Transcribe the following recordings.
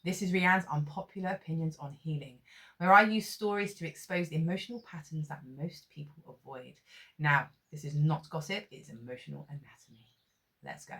This is Rianne's Unpopular Opinions on Healing, where I use stories to expose the emotional patterns that most people avoid. Now, this is not gossip, it's emotional anatomy. Let's go.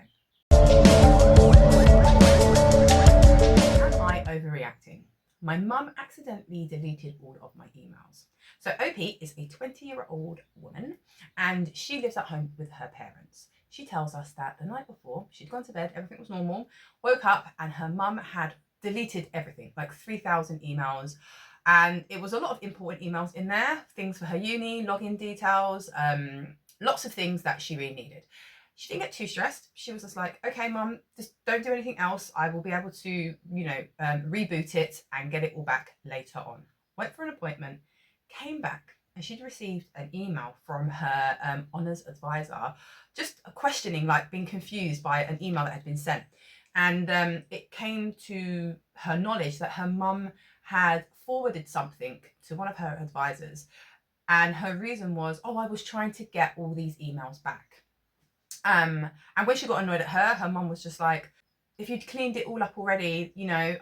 Am I overreacting? My mum accidentally deleted all of my emails. So OP is a 20-year-old woman and she lives at home with her parents. She tells us that the night before, she'd gone to bed, everything was normal, woke up and her mum had deleted everything, like 3,000 emails. And it was a lot of important emails in there, things for her uni, login details, lots of things that she really needed. She didn't get too stressed. She was just like, okay, mum, just don't do anything else. I will be able to, reboot it and get it all back later on. Went for an appointment, came back, and she'd received an email from her honours advisor, just questioning, like being confused by an email that had been sent. And it came to her knowledge that her mum had forwarded something to one of her advisors. And her reason was, oh, I was trying to get all these emails back. And when she got annoyed at her mum was just like, if you'd cleaned it all up already,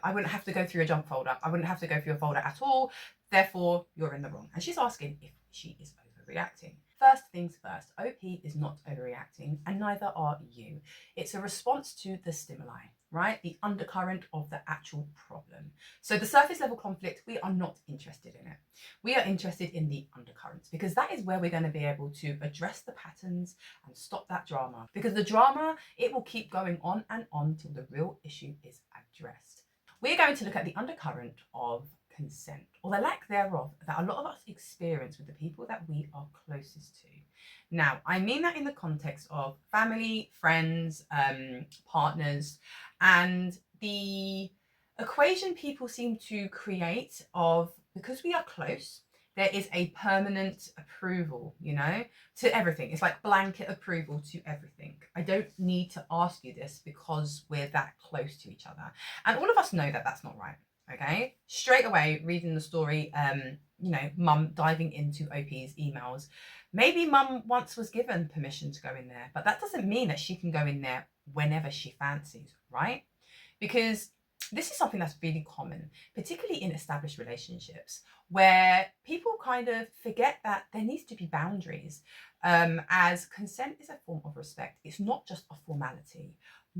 I wouldn't have to go through your junk folder. I wouldn't have to go through your folder at all. Therefore, you're in the wrong. And she's asking if she is overreacting. First things first, OP is not overreacting, and neither are you. It's a response to the stimuli, right? The undercurrent of the actual problem. So the surface level conflict, we are not interested in it. We are interested in the undercurrents, because that is where we're going to be able to address the patterns and stop that drama. Because the drama, it will keep going on and on till the real issue is addressed. We're going to look at the undercurrent of consent, or the lack thereof, that a lot of us experience with the people that we are closest to. Now, I mean that in the context of family, friends, partners, and the equation people seem to create of, because we are close, there is a permanent approval, to everything. It's like blanket approval to everything. I don't need to ask you this because we're that close to each other. And all of us know that that's not right. Okay, straight away reading the story, mum diving into OP's emails. Maybe mum once was given permission to go in there, but that doesn't mean that she can go in there whenever she fancies, right? Because this is something that's really common, particularly in established relationships, where people kind of forget that there needs to be boundaries, as consent is a form of respect. It's not just a formality.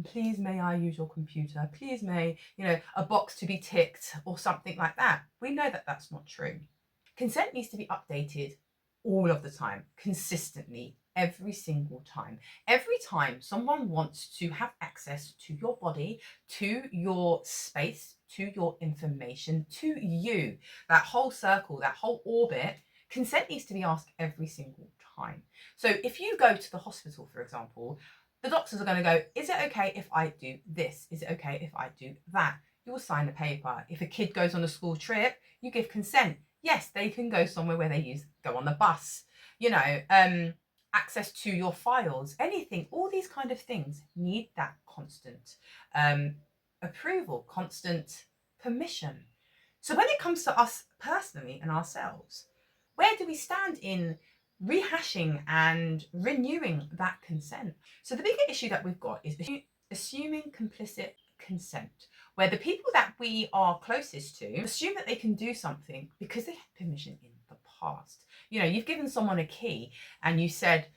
Please may I use your computer? Please may, a box to be ticked or something like that. We know that that's not true. Consent needs to be updated all of the time, consistently, every single time. Every time someone wants to have access to your body, to your space, to your information, to you, that whole circle, that whole orbit, consent needs to be asked every single time. So if you go to the hospital, for example, the doctors are going to go, is it okay if I do this? Is it okay if I do that? You will sign the paper. If a kid goes on a school trip, you give consent. Yes, they can go somewhere where they go on the bus, access to your files, anything, all these kind of things need that constant approval, constant permission. So when it comes to us personally and ourselves, where do we stand in rehashing and renewing that consent? So the bigger issue that we've got is assuming complicit consent, where the people that we are closest to assume that they can do something because they had permission in the past. You've given someone a key and you said,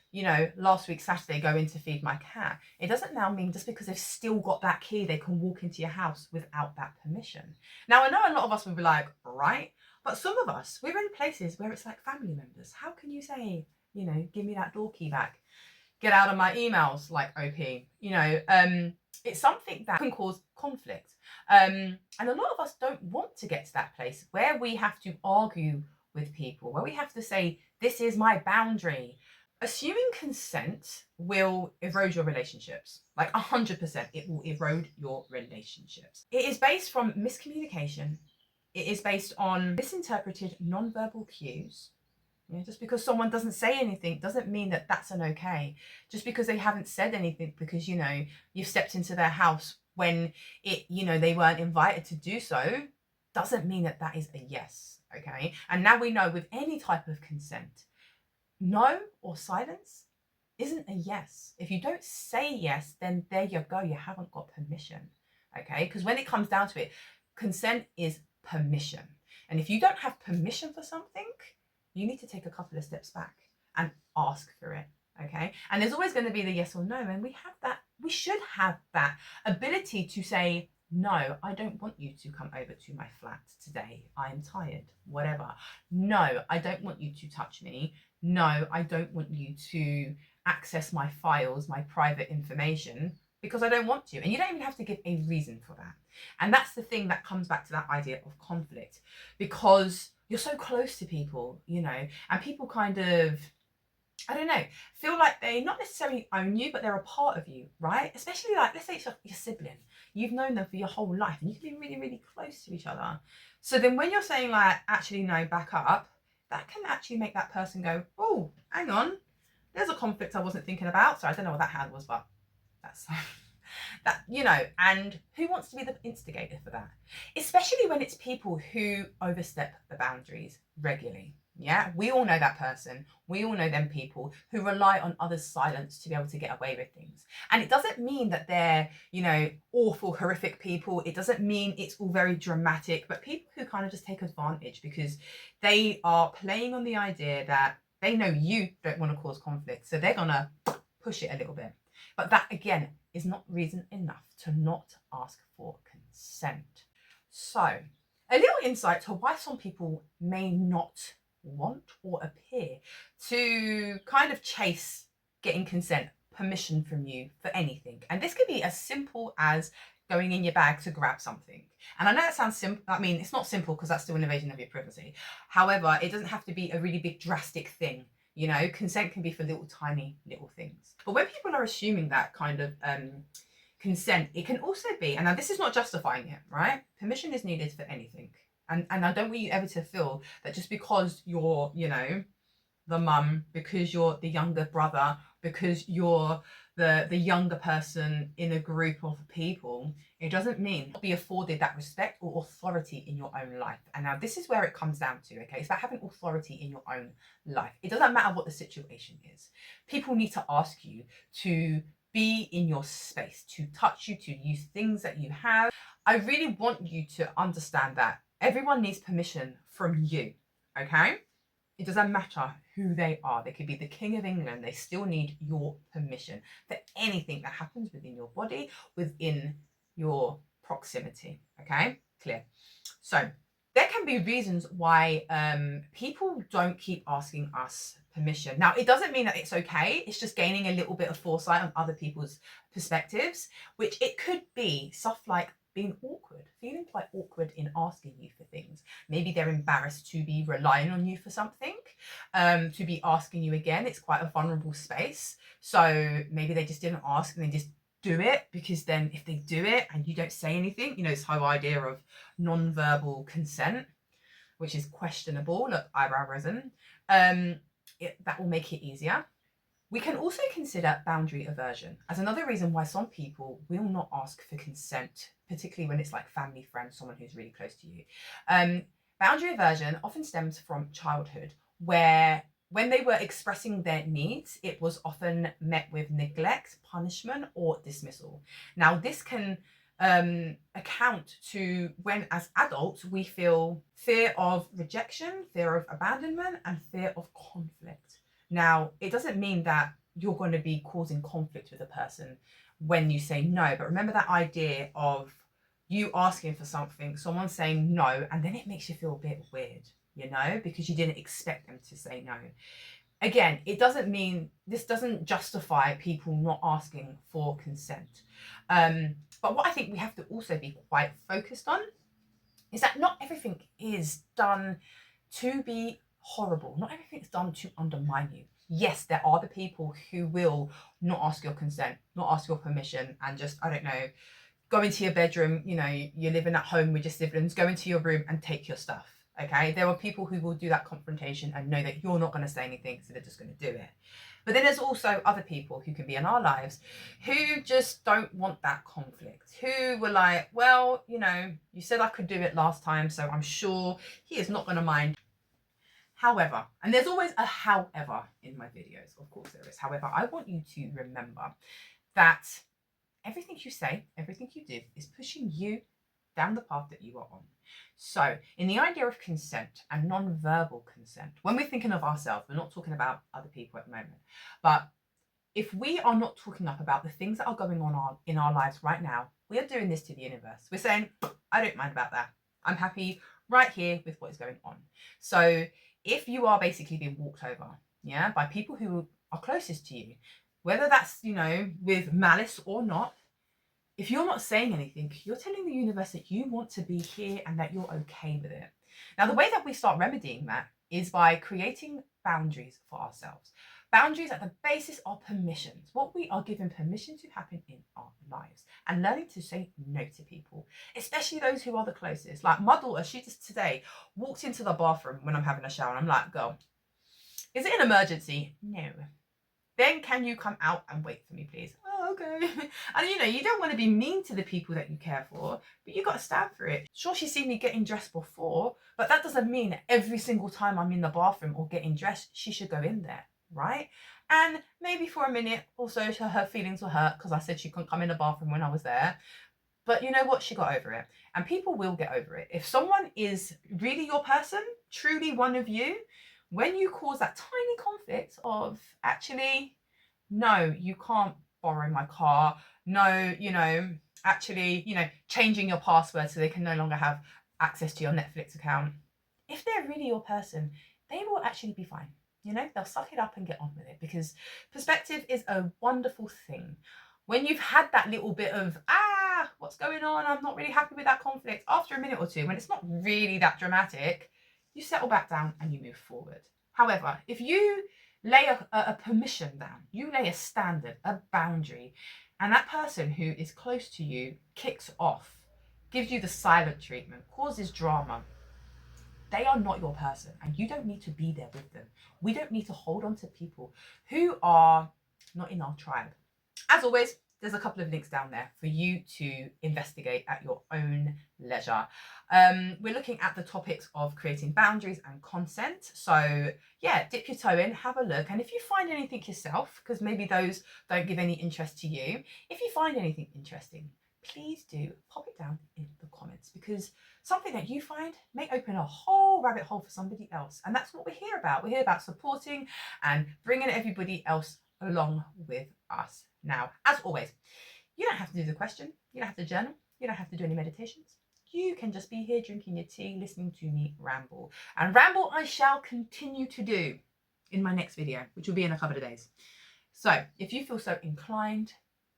last week Saturday, go in to feed my cat. It doesn't now mean just because they've still got that key, they can walk into your house without that permission. Now, I know a lot of us will be like, right, but some of us, we're in places where it's like family members. How can you say, give me that door key back? Get out of my emails, like OP. It's something that can cause conflict. And a lot of us don't want to get to that place where we have to argue with people, where we have to say, this is my boundary. Assuming consent will erode your relationships. Like 100%, it will erode your relationships. It is based from miscommunication. It is based on misinterpreted non-verbal cues. Just because someone doesn't say anything doesn't mean that that's an okay. Just because they haven't said anything because, you've stepped into their house when they weren't invited to do so, doesn't mean that that is a yes, okay? And now we know with any type of consent, no or silence isn't a yes. If you don't say yes, then there you go, you haven't got permission, okay? Because when it comes down to it, Consent is permission. And if you don't have permission for something, you need to take a couple of steps back and ask for it. Okay. And there's always going to be the yes or no. And we should have that ability to say, no, I don't want you to come over to my flat today. I am tired, whatever. No, I don't want you to touch me. No, I don't want you to access my files, my private information, because I don't want to. And you don't even have to give a reason for that. And that's the thing that comes back to that idea of conflict, because you're so close to people, and people kind of, I don't know, feel like they not necessarily own you, but they're a part of you, right? Especially like, let's say it's your sibling. You've known them for your whole life and you can be really, really close to each other. So then when you're saying like, actually, no, back up, that can actually make that person go, oh, hang on, there's a conflict I wasn't thinking about. So I don't know what that hand was, but that's that, and who wants to be the instigator for that? Especially when it's people who overstep the boundaries regularly. Yeah, we all know that person. We all know them people who rely on others' silence to be able to get away with things. And it doesn't mean that they're, awful, horrific people. It doesn't mean it's all very dramatic, but people who kind of just take advantage because they are playing on the idea that they know you don't want to cause conflict. So they're going to push it a little bit. But that, again, is not reason enough to not ask for consent. So a little insight to why some people may not want or appear to kind of chase getting consent, permission from you for anything. And this could be as simple as going in your bag to grab something. And I know that sounds simple. I mean, it's not simple because that's still an invasion of your privacy. However, it doesn't have to be a really big drastic thing. Consent can be for tiny little things. But when people are assuming that kind of consent, it can also be, and now this is not justifying it, right? Permission is needed for anything. And I don't want you ever to feel that just because you're, the mum, because you're the younger brother, because you're the younger person in a group of people, it doesn't mean be afforded that respect or authority in your own life. And now this is where it comes down to, okay? It's about having authority in your own life. It doesn't matter what the situation is. People need to ask you to be in your space, to touch you, to use things that you have. I really want you to understand that everyone needs permission from you, okay? It doesn't matter who they are. They could be the King of England. They still need your permission for anything that happens within your body, within your proximity, okay? Clear. So there can be reasons why people don't keep asking us permission. Now, it doesn't mean that it's okay. It's just gaining a little bit of foresight on other people's perspectives, which it could be stuff like being awkward, feeling quite awkward in asking you for things. Maybe they're embarrassed to be relying on you for something, to be asking you again. It's quite a vulnerable space. So maybe they just didn't ask and they just do it, because then if they do it and you don't say anything, this whole idea of non-verbal consent, which is questionable, look, eyebrow risen, that will make it easier. We can also consider boundary aversion as another reason why some people will not ask for consent, particularly when it's like family, friends, someone who's really close to you. Boundary aversion often stems from childhood, where when they were expressing their needs, it was often met with neglect, punishment, or dismissal. Now, this can account to when, as adults, we feel fear of rejection, fear of abandonment, and fear of conflict. Now, it doesn't mean that you're going to be causing conflict with a person when you say no, but remember that idea of you asking for something, someone saying no, and then it makes you feel a bit weird, because you didn't expect them to say no. Again, it doesn't mean, this doesn't justify people not asking for consent. But what I think we have to also be quite focused on is that not everything is done to be horrible. Not everything's done to undermine you. Yes, there are the people who will not ask your consent, not ask your permission, and just, I don't know, go into your bedroom, you're living at home with your siblings, go into your room and take your stuff, okay? There are people who will do that confrontation and know that you're not going to say anything, so they're just going to do it. But then there's also other people who can be in our lives who just don't want that conflict, who were like, well, you said I could do it last time, so I'm sure he is not going to mind. However, and there's always a however in my videos, of course there is. However, I want you to remember that everything you say, everything you do is pushing you down the path that you are on. So in the idea of consent and non-verbal consent, when we're thinking of ourselves, we're not talking about other people at the moment, but if we are not talking up about the things that are going on in our lives right now, we are doing this to the universe. We're saying, I don't mind about that. I'm happy right here with what is going on. So if you are basically being walked over, yeah, by people who are closest to you, whether that's, with malice or not, if you're not saying anything, you're telling the universe that you want to be here and that you're okay with it. Now, the way that we start remedying that is by creating boundaries for ourselves. Boundaries at the basis are permissions, what we are given permission to happen in our lives, and learning to say no to people, especially those who are the closest. Like my daughter, she just today walked into the bathroom when I'm having a shower, and I'm like, girl, is it an emergency? No. Then can you come out and wait for me, please? Oh, okay. And you don't want to be mean to the people that you care for, but you got to stand for it. Sure, she's seen me getting dressed before, but that doesn't mean that every single time I'm in the bathroom or getting dressed, she should go in there, right? And maybe for a minute or so, her feelings were hurt because I said she couldn't come in the bathroom when I was there. But you know what? She got over it. And people will get over it. If someone is really your person, truly one of you, when you cause that tiny conflict of actually, no, you can't borrow my car. No, actually, changing your password so they can no longer have access to your Netflix account. If they're really your person, they will actually be fine. They'll suck it up and get on with it, because perspective is a wonderful thing. When you've had that little bit of, what's going on? I'm not really happy with that conflict. After a minute or two, when it's not really that dramatic, you settle back down and you move forward. However, if you lay a permission down, you lay a standard, a boundary, and that person who is close to you kicks off, gives you the silent treatment, causes drama, they are not your person, and you don't need to be there with them. We don't need to hold on to people who are not in our tribe. As always, there's a couple of links down there for you to investigate at your own leisure. We're looking at the topics of creating boundaries and consent. So yeah, dip your toe in, have a look. And if you find anything yourself, because maybe those don't give any interest to you, if you find anything interesting, please do pop it down in the comments, because something that you find may open a whole rabbit hole for somebody else. And that's what we're here about. We're here about supporting and bringing everybody else along with us. Now, as always, you don't have to do the question, you don't have to journal, you don't have to do any meditations. You can just be here drinking your tea, listening to me ramble. And ramble I shall continue to do in my next video, which will be in a couple of days. So if you feel so inclined,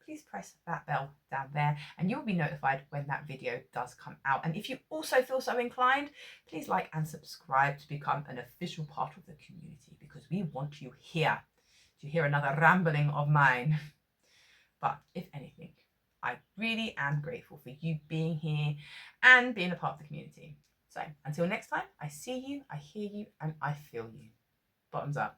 please press that bell down there and you'll be notified when that video does come out. And if you also feel so inclined, please like and subscribe to become an official part of the community, because we want you here to hear another rambling of mine. But if anything, I really am grateful for you being here and being a part of the community. So until next time, I see you, I hear you, and I feel you. Bottoms up.